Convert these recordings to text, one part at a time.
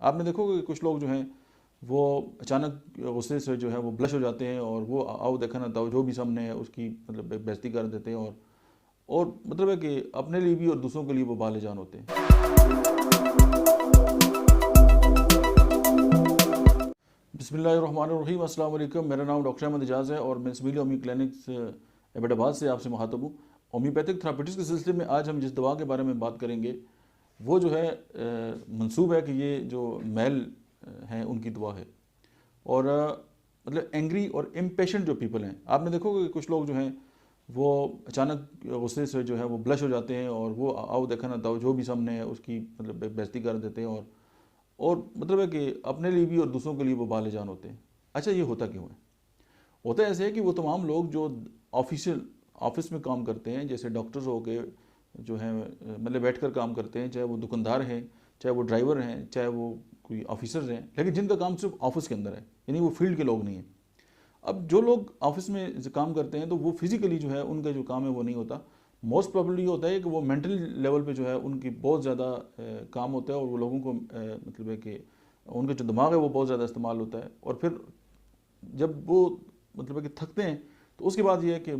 آپ نے دیکھو کہ کچھ لوگ جو ہیں وہ اچانک غصے سے جو ہے وہ بلش ہو جاتے ہیں اور وہ آؤ دیکھا نہ تاؤ جو بھی سامنے ہے اس کی مطلب بےزتی کر دیتے ہیں اور مطلب ہے کہ اپنے لیے بھی اور دوسروں کے لیے وہ بال جان ہوتے ہیں۔ بسم اللہ الرحمن الرحیم، السلام علیکم۔ میرا نام ڈاکٹر احمد اعجاز ہے اور میں سمیلی ہومیو کلینکس ایبٹ آباد سے آپ سے مخاطب ہوں۔ ہومیوپیتھک تھراپیوٹکس کے سلسلے میں آج ہم جس دوا کے بارے میں بات کریں گے وہ جو ہے منسوب ہے کہ یہ جو میل ہیں ان کی دوا ہے، اور مطلب اینگری اور امپیشنٹ جو پیپل ہیں، آپ نے دیکھو کہ کچھ لوگ جو ہیں وہ اچانک غصے سے جو ہے وہ بلش ہو جاتے ہیں اور وہ آؤ دیکھا نہ تاؤ جو بھی سامنے ہے اس کی مطلب بےزتی کر دیتے ہیں اور مطلب ہے کہ اپنے لیے بھی اور دوسروں کے لیے وہ بال جان ہوتے ہیں۔ اچھا، یہ ہوتا کیوں ہے؟ ہوتا ایسے ہے کہ وہ تمام لوگ جو آفس میں کام کرتے ہیں، جیسے ڈاکٹرز ہو کے جو ہیں مطلب بیٹھ کر کام کرتے ہیں، چاہے وہ دکاندار ہیں، چاہے وہ ڈرائیور ہیں، چاہے وہ کوئی آفیسرز ہیں، لیکن جن کا کام صرف آفس کے اندر ہے، یعنی وہ فیلڈ کے لوگ نہیں ہیں۔ اب جو لوگ آفس میں کام کرتے ہیں تو وہ فزیکلی جو ہے ان کا جو کام ہے وہ نہیں ہوتا۔ موسٹ پرابلی یہ ہوتا ہے کہ وہ مینٹل لیول پہ جو ہے ان کی بہت زیادہ کام ہوتا ہے، اور وہ لوگوں کو مطلب ہے کہ ان کا جو دماغ ہے وہ بہت زیادہ استعمال ہوتا ہے، اور پھر جب وہ مطلب ہے کہ تھکتے ہیں تو اس کے بعد یہ ہے کہ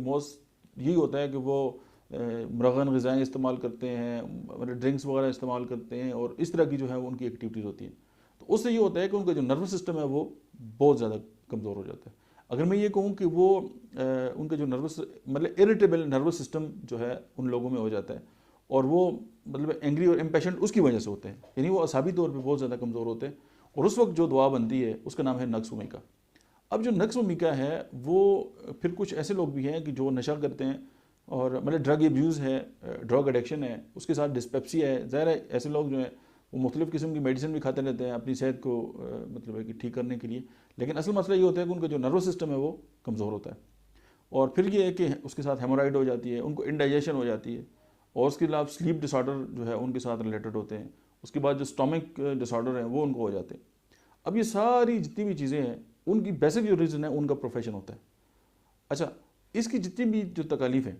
یہی ہوتا ہے کہ وہ مرغن غذائیں استعمال کرتے ہیں، ڈرنکس وغیرہ استعمال کرتے ہیں، اور اس طرح کی جو ہے وہ ان کی ایکٹیویٹیز ہوتی ہیں۔ تو اس سے یہ ہوتا ہے کہ ان کا جو نروس سسٹم ہے وہ بہت زیادہ کمزور ہو جاتا ہے۔ اگر میں یہ کہوں کہ وہ ان کا جو مطلب اریٹیبل نروس سسٹم جو ہے ان لوگوں میں ہو جاتا ہے، اور وہ مطلب اینگری اور امپیشنٹ اس کی وجہ سے ہوتے ہیں، یعنی وہ اعصابی طور پہ بہت زیادہ کمزور ہوتے ہیں، اور اس وقت جو دوا بنتی ہے اس کا نام ہے نقص میکا۔ اب جو نقص میکا ہے وہ پھر کچھ ایسے لوگ بھی ہیں کہ جو نشہ کرتے ہیں اور مطلب ڈرگ ایبیوز ہے، ڈرگ ایڈکشن ہے، اس کے ساتھ ڈسپیپسی ہے۔ ظاہر ہے ایسے لوگ جو ہیں وہ مختلف قسم کی میڈیسن بھی کھاتے رہتے ہیں اپنی صحت کو مطلب ہے کہ ٹھیک کرنے کے لیے، لیکن اصل مسئلہ یہ ہوتا ہے کہ ان کا جو نروس سسٹم ہے وہ کمزور ہوتا ہے، اور پھر یہ ہے کہ اس کے ساتھ ہیمورائڈ ہو جاتی ہے، ان کو انڈائجیشن ہو جاتی ہے، اور اس کے علاوہ سلیپ ڈس آرڈر جو ہے ان کے ساتھ ریلیٹڈ ہوتے ہیں، اس کے بعد جو اسٹامک ڈس آرڈر ہیں وہ ان کو ہو جاتے ہیں۔ اب یہ ساری جتنی بھی چیزیں ہیں ان کی بیسک جو ریزن ہے ان کا پروفیشن ہوتا ہے۔ اچھا، اس کی جتنی بھی جو تکالیف ہیں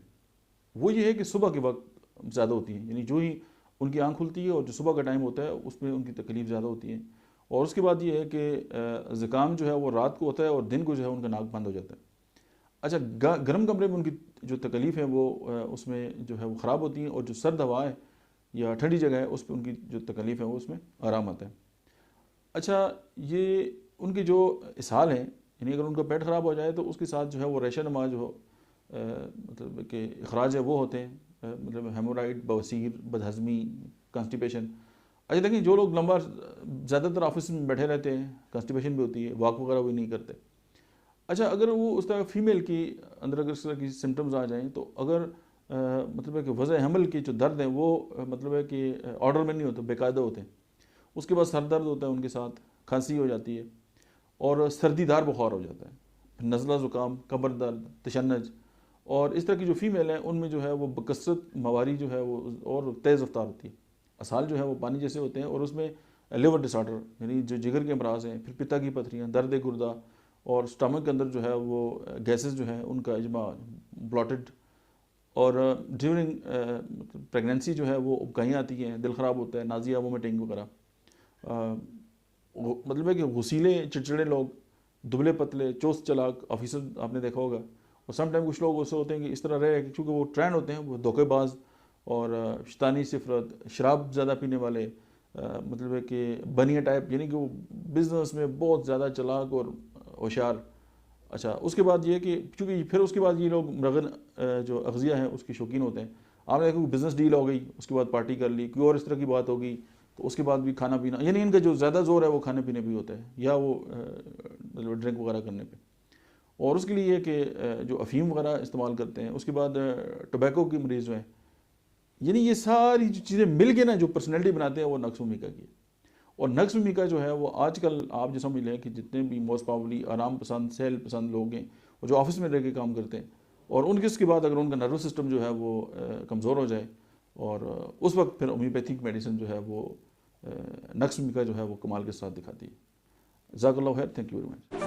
وہ یہ ہے کہ صبح کے وقت زیادہ ہوتی ہیں، یعنی جو ہی ان کی آنکھ کھلتی ہے اور جو صبح کا ٹائم ہوتا ہے اس میں ان کی تکلیف زیادہ ہوتی ہے، اور اس کے بعد یہ ہے کہ زکام جو ہے وہ رات کو ہوتا ہے اور دن کو جو ہے ان کا ناک بند ہو جاتا ہے۔ اچھا، گرم کمرے میں ان کی جو تکلیف ہے وہ اس میں جو ہے وہ خراب ہوتی ہیں، اور جو سرد ہوا ہے یا ٹھنڈی جگہ ہے اس پہ ان کی جو تکلیف ہے وہ اس میں آرام آتا ہے۔ اچھا، یہ ان کے جو اسہال ہیں، یعنی اگر ان کا پیٹ خراب ہو جائے تو اس کے ساتھ جو ہے وہ ریشہ نما جو مطلب کہ اخراج ہے وہ ہوتے ہیں، مطلب ہیمورائڈ، بواسیر، بدہضمی، کانسٹیپیشن۔ اچھا دیکھیں، جو لوگ لمبا زیادہ تر آفس میں بیٹھے رہتے ہیں کانسٹیپیشن بھی ہوتی ہے، واک وغیرہ بھی نہیں کرتے۔ اچھا، اگر وہ اس طرح فیمیل کی اندر اگر اس طرح کی سمٹمز آ جائیں تو اگر مطلب ہے کہ وضع حمل کی جو درد ہیں وہ مطلب ہے کہ آرڈر میں نہیں ہوتے، بے قاعدہ ہوتے ہیں، اس کے بعد سر درد ہوتا ہے، ان کے ساتھ کھانسی ہو جاتی ہے، اور سردی دار بخار ہو جاتا ہے، نزلہ زکام، کمر درد، تشنج، اور اس طرح کی جو فیمیل ہیں ان میں جو ہے وہ بکثرت مواری جو ہے وہ اور تیز رفتار ہوتی ہے، اسہال جو ہے وہ پانی جیسے ہوتے ہیں، اور اس میں لیور ڈس آرڈر یعنی جو جگر کے امراض ہیں، پھر پتا کی پتھریاں، درد گردہ، اور اسٹمک کے اندر جو ہے وہ گیسز جو ہیں ان کا اجماع، بلاٹڈ، اور ڈیورنگ پریگنینسی جو ہے وہ ابکائیاں آتی ہیں، دل خراب ہوتا ہے، نازیہ، وومیٹنگ وغیرہ۔ مطلب ہے کہ غسیلے چڑچڑے لوگ، دبلے پتلے، چست چلاک آفیسر آپ نے دیکھا ہوگا، اور سم ٹائم کچھ لوگ ایسے ہوتے ہیں کہ اس طرح رہے کہ چونکہ وہ ٹرینڈ ہوتے ہیں، وہ دھوکے باز اور شیطانی صفت، شراب زیادہ پینے والے، مطلب ہے کہ بنیا ٹائپ، یعنی کہ وہ بزنس میں بہت زیادہ چلاک اور ہوشیار۔ اچھا، اس کے بعد یہ کہ چونکہ پھر اس کے بعد یہ لوگ مرغن جو اغذیہ ہیں اس کی شوقین ہوتے ہیں۔ آپ نے دیکھا کہ بزنس ڈیل ہو گئی، اس کے بعد پارٹی کر لی، کوئی اور اس طرح کی بات ہوگی تو اس کے بعد بھی کھانا پینا، یعنی ان کا جو زیادہ زور ہے وہ کھانے پینے پہ ہوتا ہے، یا وہ مطلب ڈرنک وغیرہ کرنے پہ، اور اس کے لیے یہ کہ جو افیم وغیرہ استعمال کرتے ہیں، اس کے بعد ٹوبیکو کی مریض جو ہیں، یعنی یہ ساری جو چیزیں مل کے نا جو پرسنالٹی بناتے ہیں وہ نقص میکا کی ہے۔ اور نقص میکا جو ہے وہ آج کل آپ جو سمجھ لیں کہ جتنے بھی موسٹ پرابلی آرام پسند، سیل پسند لوگ ہیں، اور جو آفس میں رہ کے کام کرتے ہیں، اور ان کے اس کے بعد اگر ان کا نروس سسٹم جو ہے وہ کمزور ہو جائے، اور اس وقت پھر ہومیوپیتھک میڈیسن جو ہے وہ نقص میکا جو ہے وہ کمال کے ساتھ دکھاتی ہے۔ جزاک اللہ خیر، تھینک یو ویری مچ۔